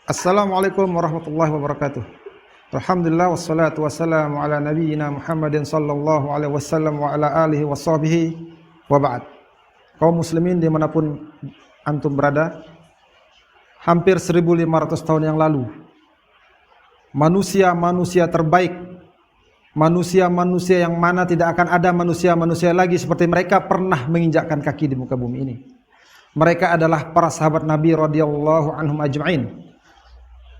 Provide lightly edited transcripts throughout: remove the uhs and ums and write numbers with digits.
Assalamualaikum warahmatullahi wabarakatuh. Alhamdulillah wassalatu wassalamu ala nabiyyina Muhammadin sallallahu alaihi wasallam wa ala alihi wa sahbihi wa ba'd. Kaum muslimin dimanapun antum berada, hampir 1500 tahun yang lalu, manusia-manusia terbaik, manusia-manusia yang mana tidak akan ada manusia-manusia lagi seperti mereka pernah menginjakkan kaki di muka bumi ini. Mereka adalah para sahabat Nabi radhiyallahu anhum ajma'in.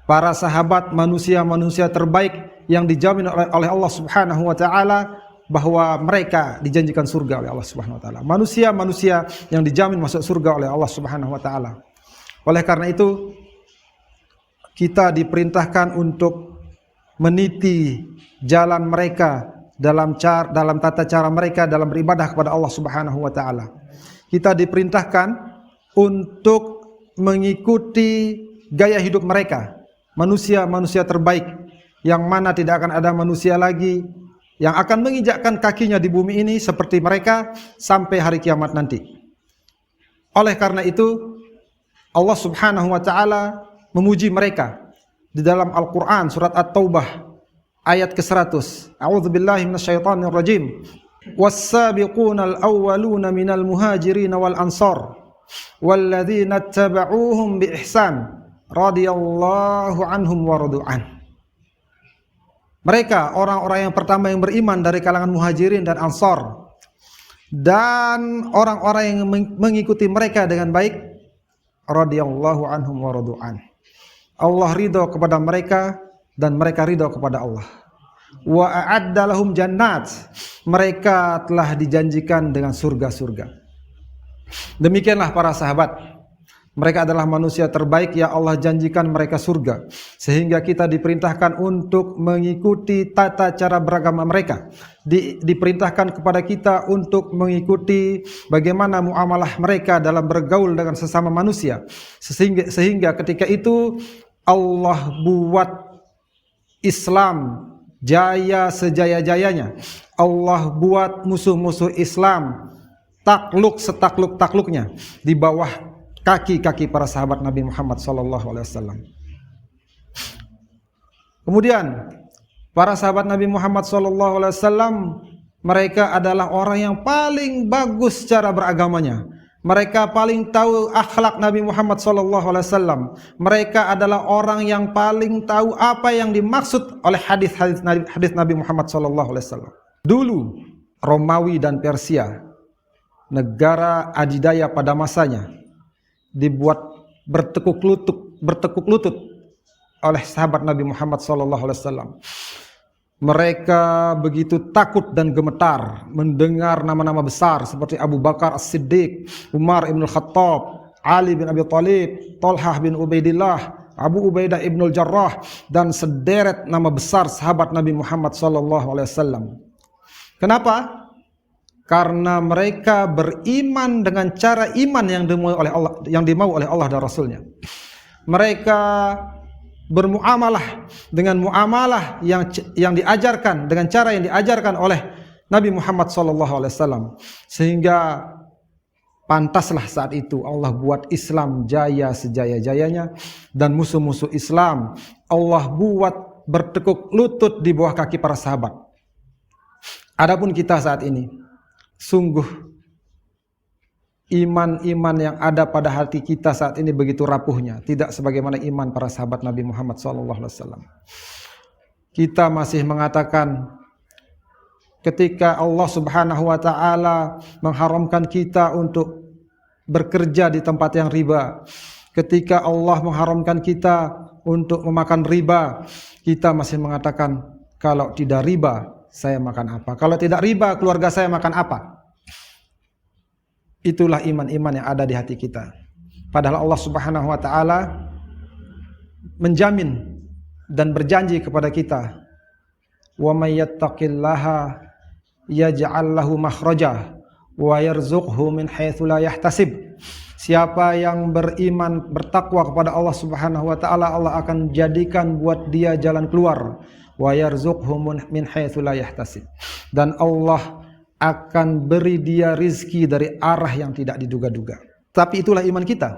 Para sahabat manusia-manusia terbaik yang dijamin oleh Allah Subhanahu wa taala bahwa mereka dijanjikan surga oleh Allah Subhanahu wa taala. Manusia-manusia yang dijamin masuk surga oleh Allah Subhanahu wa taala. Oleh karena itu kita diperintahkan untuk meniti jalan mereka dalam tata cara mereka dalam beribadah kepada Allah Subhanahu wa taala. Kita diperintahkan untuk mengikuti gaya hidup mereka. Manusia-manusia terbaik yang mana tidak akan ada manusia lagi yang akan menginjakkan kakinya di bumi ini seperti mereka sampai hari kiamat nanti. Oleh karena itu Allah Subhanahu wa taala memuji mereka di dalam Al-Qur'an surat At-Taubah ayat ke-100. A'udzubillahi minasyaitonir rajim. Was-sabiqunal awwaluna minal muhajirin wal ansar walladzina ittaba'uuhum bi ihsan radhiyallahu anhum wa radu'an. Mereka orang-orang yang pertama yang beriman dari kalangan muhajirin dan ansar, dan orang-orang yang mengikuti mereka dengan baik, radhiyallahu anhum wa radu'an. Allah ridha kepada mereka dan mereka ridha kepada Allah. Wa a'adda lahum jannat, mereka telah dijanjikan dengan surga-surga. Demikianlah para sahabat. Mereka adalah manusia terbaik yang Allah janjikan mereka surga. Sehingga kita diperintahkan untuk mengikuti tata cara beragama mereka. Diperintahkan kepada kita untuk mengikuti bagaimana muamalah mereka dalam bergaul dengan sesama manusia. Sehingga ketika itu Allah buat Islam jaya sejaya-jayanya. Allah buat musuh-musuh Islam takluk setakluk-takluknya di bawah kaki-kaki para sahabat Nabi Muhammad SAW. Kemudian para sahabat Nabi Muhammad SAW, mereka adalah orang yang paling bagus cara beragamanya. Mereka paling tahu akhlak Nabi Muhammad SAW. Mereka adalah orang yang paling tahu apa yang dimaksud oleh hadis Nabi Muhammad SAW. Dulu Romawi dan Persia, negara adidaya pada masanya, dibuat bertekuk lutut oleh sahabat Nabi Muhammad SAW. Mereka begitu takut dan gemetar mendengar nama-nama besar seperti Abu Bakar As-Siddiq, Umar ibn Khattab, Ali bin Abi Thalib, Talhah bin Ubaidillah, Abu Ubaidah ibn Jarrah, dan sederet nama besar sahabat Nabi Muhammad SAW. Kenapa? Karena mereka beriman dengan cara iman yang dimau oleh Allah dan Rasulnya. Mereka bermuamalah dengan muamalah yang diajarkan, dengan cara yang diajarkan oleh Nabi Muhammad SAW. Sehingga pantaslah saat itu Allah buat Islam jaya sejaya-jayanya, dan musuh-musuh Islam Allah buat bertekuk lutut di bawah kaki para sahabat. Adapun kita saat ini, sungguh iman-iman yang ada pada hati kita saat ini begitu rapuhnya, tidak sebagaimana iman para sahabat Nabi Muhammad SAW. Kita masih mengatakan ketika Allah Subhanahu wa taala mengharamkan kita untuk bekerja di tempat yang riba, ketika Allah mengharamkan kita untuk memakan riba, kita masih mengatakan kalau tidak riba saya makan apa? Kalau tidak riba, keluarga saya makan apa? Itulah iman-iman yang ada di hati kita. Padahal Allah Subhanahu wa taala menjamin dan berjanji kepada kita, "Wa may yattaqillaha yaj'al lahu makhraja wa yarzuqhu min haitsu la yahtasib." Siapa yang beriman, bertakwa kepada Allah Subhanahu wa taala, Allah akan jadikan buat dia jalan keluar. Wa yarzuqhu min haitsu la yahtasib. Dan Allah akan beri dia rizki dari arah yang tidak diduga-duga. Tapi itulah iman kita.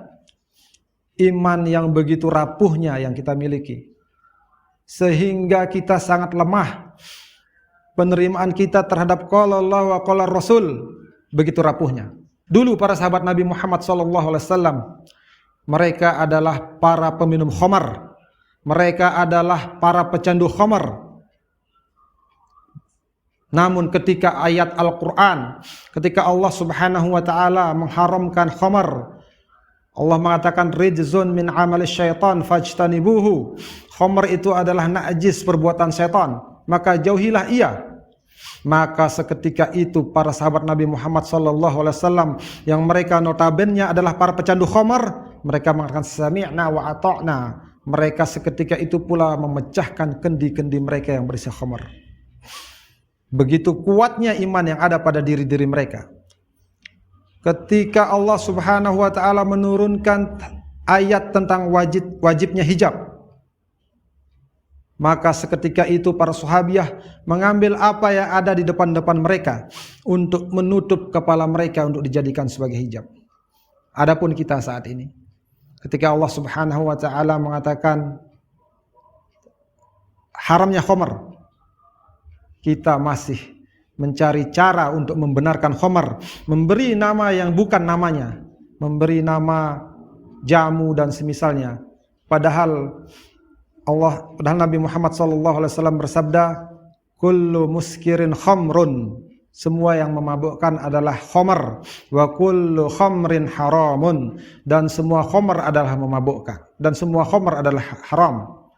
iman yang begitu rapuhnya yang kita miliki, sehingga kita sangat lemah. Penerimaan kita terhadap qala Allah wa qala Rasul begitu rapuhnya. Dulu para sahabat Nabi Muhammad SAW, mereka adalah para peminum khamar, mereka adalah para pecandu khamar. Namun ketika ayat Al-Quran, ketika Allah Subhanahu wa ta'ala mengharamkan khamar, Allah mengatakan rijzun min amali syaitan fajtanibuhu. Khamar itu adalah najis perbuatan syaitan, maka jauhilah ia. Maka seketika itu para sahabat Nabi Muhammad SAW yang mereka notabene adalah para pecandu khamar, mereka mengatakan sami'na wa ata'na. Mereka seketika itu pula memecahkan kendi-kendi mereka yang berisi khamar. Begitu kuatnya iman yang ada pada diri-diri mereka. Ketika Allah Subhanahu wa ta'ala menurunkan ayat tentang wajibnya hijab, maka seketika itu para sahabiah mengambil apa yang ada di depan-depan mereka untuk menutup kepala mereka untuk dijadikan sebagai hijab. Adapun kita saat ini, ketika Allah Subhanahu wa ta'ala mengatakan haramnya khamar, kita masih mencari cara untuk membenarkan khamar, memberi nama yang bukan namanya, memberi nama jamu dan semisalnya. Padahal Nabi Muhammad SAW bersabda, kullu muskirin khamrun, semua yang memabukkan adalah khamar, wa kullu khamrin haramun, dan semua khamar adalah memabukkan, dan semua khamar adalah haram.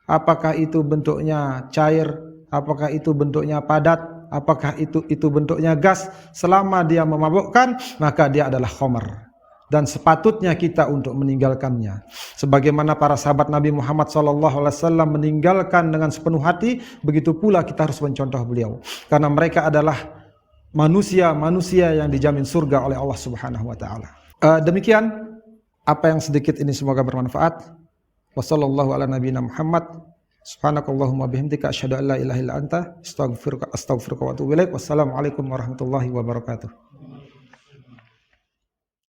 Apakah itu bentuknya cair, apakah itu bentuknya padat, apakah itu bentuknya gas, selama dia memabukkan maka dia adalah khamar, dan sepatutnya kita untuk meninggalkannya. Sebagaimana para sahabat Nabi Muhammad SAW meninggalkan dengan sepenuh hati, begitu pula kita harus mencontoh beliau, karena mereka adalah manusia-manusia yang dijamin surga oleh Allah Subhanahu wa ta'ala. Demikian apa yang sedikit ini, semoga bermanfaat. Wassallallahu ala nabiyina Muhammad. Subhanakallahumma bihamdika asyhadu an la ilaha illa anta astaghfiruka wa atubu ilaik. Wassalamualaikum warahmatullahi wabarakatuh.